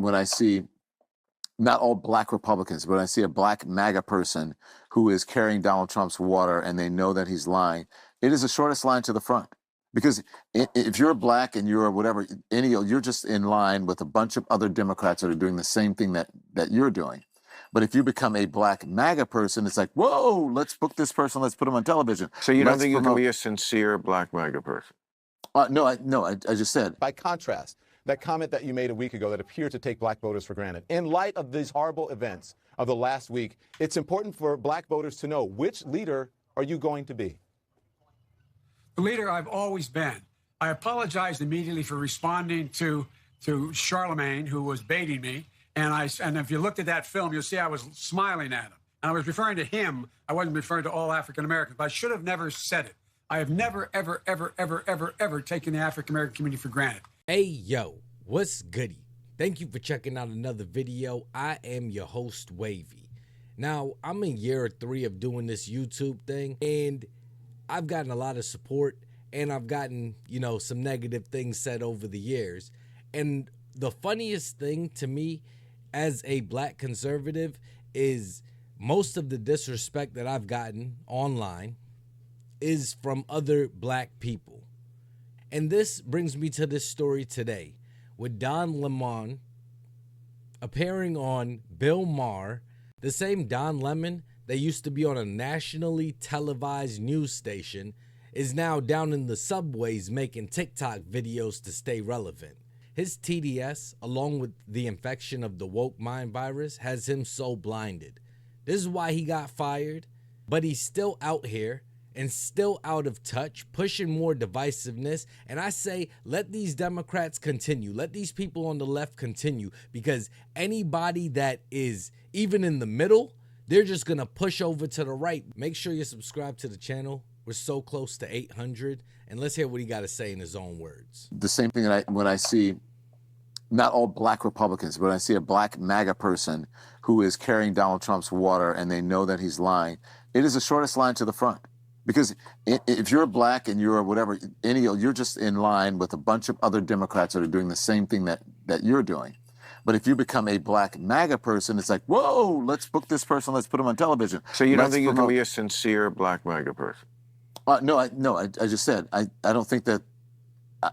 when I see not all black Republicans, but I see a black MAGA person who is carrying Donald Trump's water and they know that he's lying, it is the shortest line to the front. Because if you're black and you're whatever, you're just in line with a bunch of other Democrats that are doing the same thing that you're doing. But if you become a black MAGA person, it's like, whoa, let's book this person, let's put him on television. So you don't think you can be a sincere black MAGA person? No, I just said. By contrast, that comment that you made a week ago that appeared to take black voters for granted. In light of these horrible events of the last week, it's important for black voters to know, which leader are you going to be? The leader I've always been. I apologized immediately for responding to Charlemagne, who was baiting me. And if you looked at that film, you'll see I was smiling at him. And I was referring to him. I wasn't referring to all African Americans, but I should have never said it. I have never, ever, ever, ever, ever, ever taken the African American community for granted. Hey, yo, what's goody? Thank you for checking out another video. I am your host, Wavy. Now, I'm in year 3 of doing this YouTube thing, and I've gotten a lot of support, and I've gotten, some negative things said over the years. And the funniest thing to me as a black conservative is most of the disrespect that I've gotten online is from other black people. And this brings me to this story today with Don Lemon appearing on Bill Maher, the same Don Lemon that used to be on a nationally televised news station is now down in the subways making TikTok videos to stay relevant. His TDS, along with the infection of the woke mind virus, has him so blinded. This is why he got fired, but he's still out here and still out of touch, pushing more divisiveness. And I say, let these Democrats continue. Let these people on the left continue, because anybody that is even in the middle, they're just going to push over to the right. Make sure you subscribe to the channel. We're so close to 800. And let's hear what he got to say in his own words. The same thing that when I see not all black Republicans, but I see a black MAGA person who is carrying Donald Trump's water and they know that he's lying, it is the shortest line to the front. Because if you're black and you're whatever, you're just in line with a bunch of other Democrats that are doing the same thing that you're doing. But if you become a black MAGA person, it's like, whoa, let's book this person, let's put him on television. So you don't think you can be a sincere black MAGA person? No, I just said, I don't think that,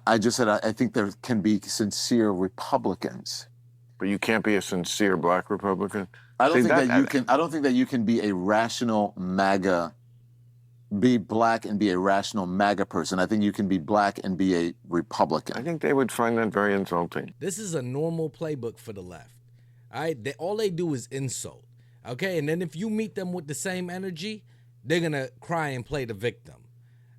I just said, I think there can be sincere Republicans. But you can't be a sincere black Republican? I don't think that you can be a rational MAGA, be black and be a rational MAGA person. I think you can be black and be a Republican. I think they would find that very insulting. This is a normal playbook for the left. All right, all they do is insult. Okay, and then if you meet them with the same energy, they're gonna cry and play the victim.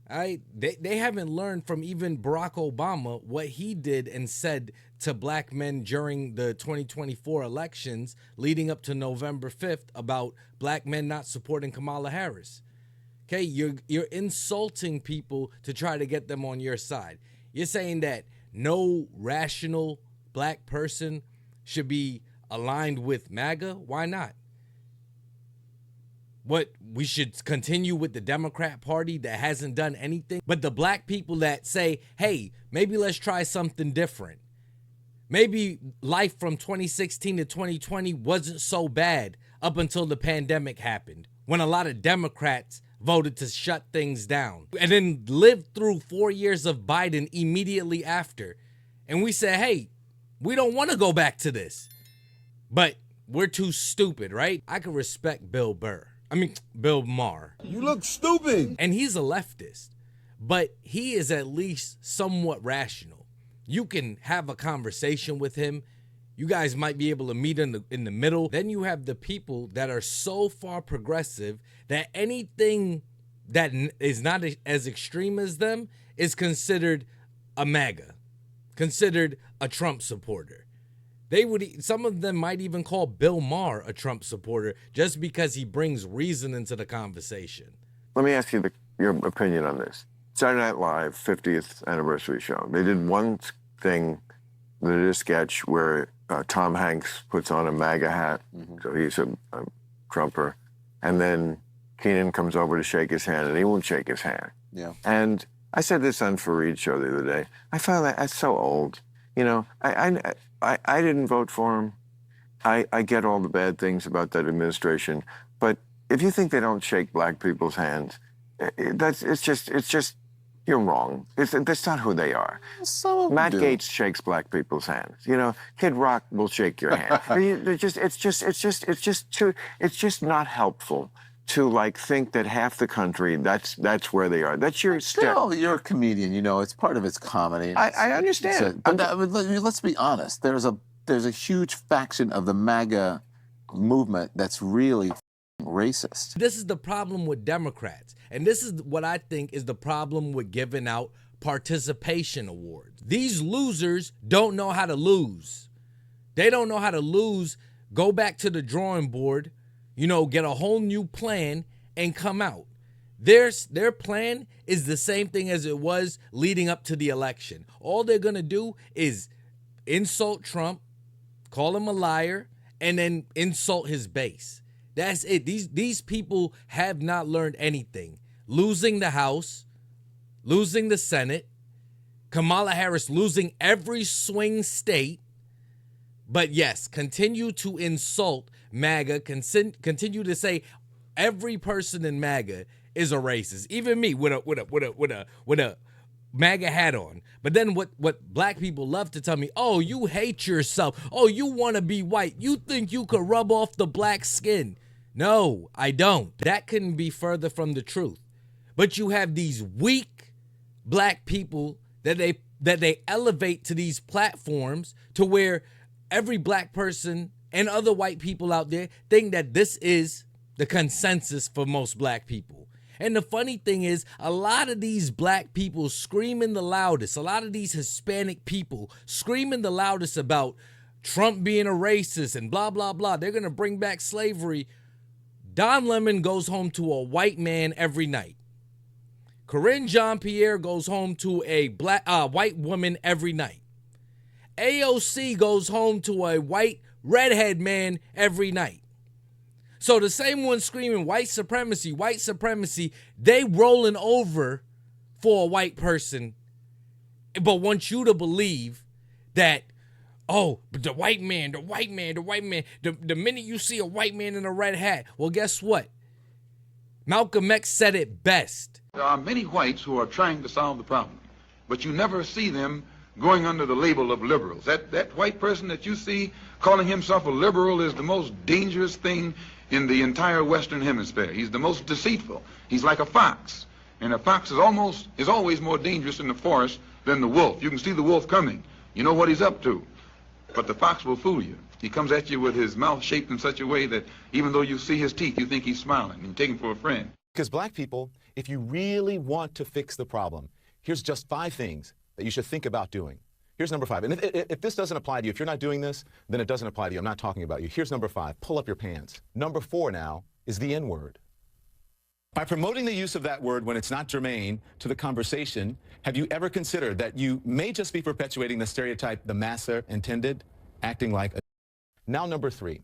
All right, they haven't learned from even Barack Obama what he did and said to black men during the 2024 elections leading up to November 5th about black men not supporting Kamala Harris. Okay, you're insulting people to try to get them on your side. You're saying that no rational black person should be aligned with MAGA? Why not? What, we should continue with the Democrat Party that hasn't done anything? But the black people that say, hey, maybe let's try something different. Maybe life from 2016 to 2020 wasn't so bad up until the pandemic happened, when a lot of Democrats voted to shut things down, and then lived through 4 years of Biden immediately after. And we said, hey, we don't want to go back to this, but we're too stupid, right? I can respect Bill Maher. You look stupid. And he's a leftist, but he is at least somewhat rational. You can have a conversation with him. You guys might be able to meet in the middle. Then you have the people that are so far progressive that anything that is not as extreme as them is considered a MAGA, considered a Trump supporter. Some of them might even call Bill Maher a Trump supporter just because he brings reason into the conversation. Let me ask you your opinion on this. Saturday Night Live 50th anniversary show. They did one thing, they did a sketch where Tom Hanks puts on a MAGA hat, so he's a Trumper, and then Keenan comes over to shake his hand, and he won't shake his hand. Yeah. And I said this on Fareed's show the other day. I found that's so old. You know, I didn't vote for him. I get all the bad things about that administration, but if you think they don't shake black people's hands, it's just you're wrong. That's not who they are. Some of them Matt do. Gaetz shakes black people's hands. You know, Kid Rock will shake your hand. It's just not helpful to like think that half the country that's where they are. That's your step. Still, you're a comedian. You know, it's part of its comedy. I understand. But let's be honest. There's a huge faction of the MAGA movement that's really racist. This is the problem with Democrats. And this is what I think is the problem with giving out participation awards. These losers don't know how to lose. They don't know how to lose, go back to the drawing board, you know, get a whole new plan and come out. Their plan is the same thing as it was leading up to the election. All they're going to do is insult Trump, call him a liar, and then insult his base. That's it. These people have not learned anything. Losing the House, losing the Senate, Kamala Harris losing every swing state, but yes, continue to insult MAGA, continue to say every person in MAGA is a racist. Even me with a MAGA hat on. But then what black people love to tell me, oh, you hate yourself. Oh, you want to be white. You think you could rub off the black skin. No, I don't. That couldn't be further from the truth. But you have these weak black people that they elevate to these platforms to where every black person and other white people out there think that this is the consensus for most black people. And the funny thing is, a lot of these black people screaming the loudest, a lot of these Hispanic people screaming the loudest about Trump being a racist and blah, blah, blah. They're going to bring back slavery. Don Lemon goes home to a white man every night. Corinne Jean-Pierre goes home to a white woman every night. AOC goes home to a white redhead man every night. So the same ones screaming white supremacy, they rolling over for a white person, but want you to believe that, oh, but the white man, the minute you see a white man in a red hat, well, guess what? Malcolm X said it best. There are many whites who are trying to solve the problem, but you never see them going under the label of liberals. That white person that you see calling himself a liberal is the most dangerous thing in the entire Western Hemisphere. He's the most deceitful. He's like a fox, and a fox is always more dangerous in the forest than the wolf. You can see the wolf coming. You know what he's up to, but the fox will fool you. He comes at you with his mouth shaped in such a way that even though you see his teeth, you think he's smiling and you take him for a friend. Because black people, if you really want to fix the problem, here's just 5 things that you should think about doing. Here's number 5. And if this doesn't apply to you, if you're not doing this, then it doesn't apply to you. I'm not talking about you. Here's number 5. Pull up your pants. Number 4 now is the N-word. By promoting the use of that word when it's not germane to the conversation, have you ever considered that you may just be perpetuating the stereotype the masser intended, acting like a... Now number 3,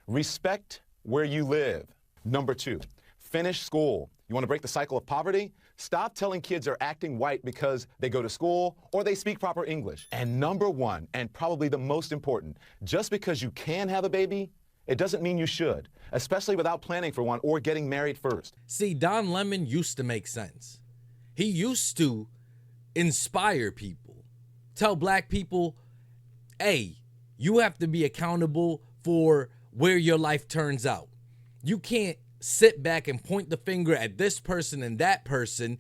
respect where you live. Number 2, finish school. You want to break the cycle of poverty? Stop telling kids they're acting white because they go to school or they speak proper English. And number 1, and probably the most important, just because you can have a baby, it doesn't mean you should, especially without planning for one or getting married first. See, Don Lemon used to make sense. He used to inspire people, tell black people, hey, you have to be accountable for where your life turns out. You can't sit back and point the finger at this person and that person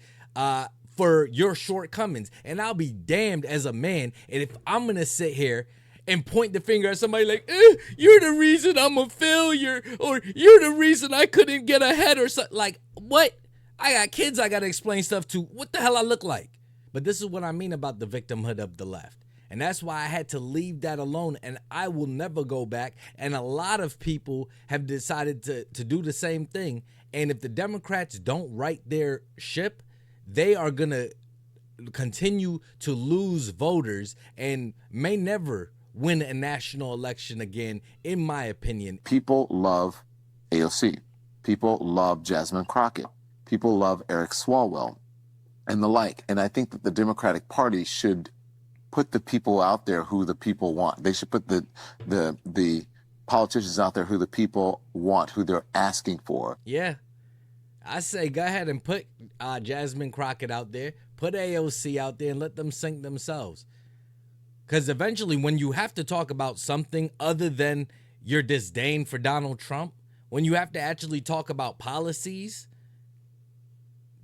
for your shortcomings. And I'll be damned as a man, and if I'm going to sit here and point the finger at somebody like, you're the reason I'm a failure, or you're the reason I couldn't get ahead, or something. Like, what? I got kids I got to explain stuff to. What the hell I look like? But this is what I mean about the victimhood of the left. And that's why I had to leave that alone, and I will never go back. And a lot of people have decided to do the same thing. And if the Democrats don't right their ship, they are going to continue to lose voters and may never win a national election again, in my opinion. People love AOC. People love Jasmine Crockett. People love Eric Swalwell and the like. And I think that the Democratic Party should put the people out there who the people want. They should put the politicians out there who the people want, who they're asking for. Yeah. I say go ahead and put Jasmine Crockett out there, put AOC out there, and let them sink themselves. Because eventually when you have to talk about something other than your disdain for Donald Trump, when you have to actually talk about policies,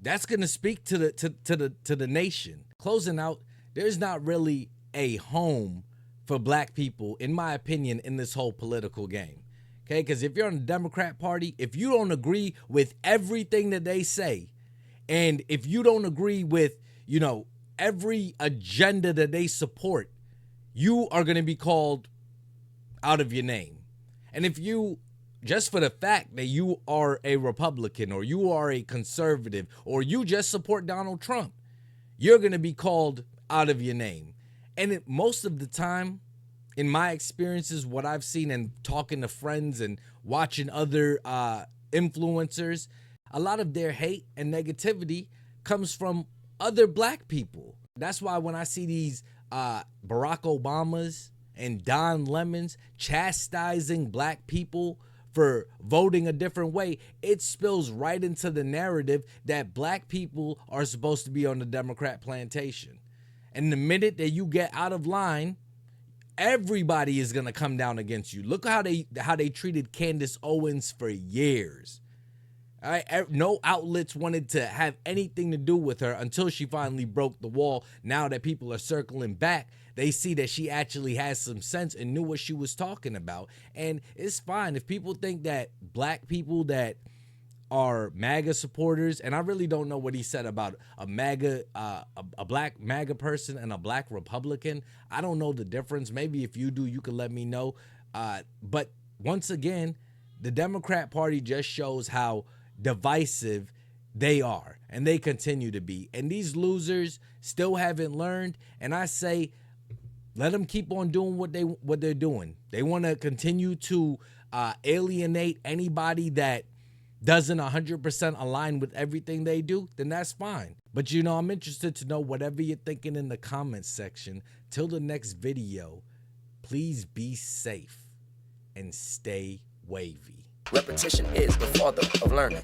that's going to speak to the nation. Closing out, there's not really a home for black people, in my opinion, in this whole political game. Okay, because if you're on the Democrat Party, if you don't agree with everything that they say, and if you don't agree with, you know, every agenda that they support, you are going to be called out of your name. And if you, just for the fact that you are a Republican or you are a conservative or you just support Donald Trump, you're going to be called out of your name. And most of the time, in my experiences, what I've seen and talking to friends and watching other influencers, a lot of their hate and negativity comes from other black people. That's why when I see these Barack Obamas and Don Lemons chastising black people for voting a different way, it spills right into the narrative that black people are supposed to be on the Democrat plantation. And the minute that you get out of line, everybody is going to come down against you. Look how they treated Candace Owens for years. All right, no outlets wanted to have anything to do with her until she finally broke the wall. Now that people are circling back, they see that she actually has some sense and knew what she was talking about. And it's fine if people think that black people that are MAGA supporters, and I really don't know what he said about a MAGA, a black MAGA person and a black Republican. I don't know the difference. Maybe if you do, you can let me know. But once again, the Democrat Party just shows how divisive they are, and they continue to be. And these losers still haven't learned. And I say, let them keep on doing what they're doing. They want to continue to alienate anybody that doesn't 100% align with everything they do, then that's fine. But you know, I'm interested to know whatever you're thinking in the comments section. Till the next video, please be safe and stay wavy. Repetition is the father of learning.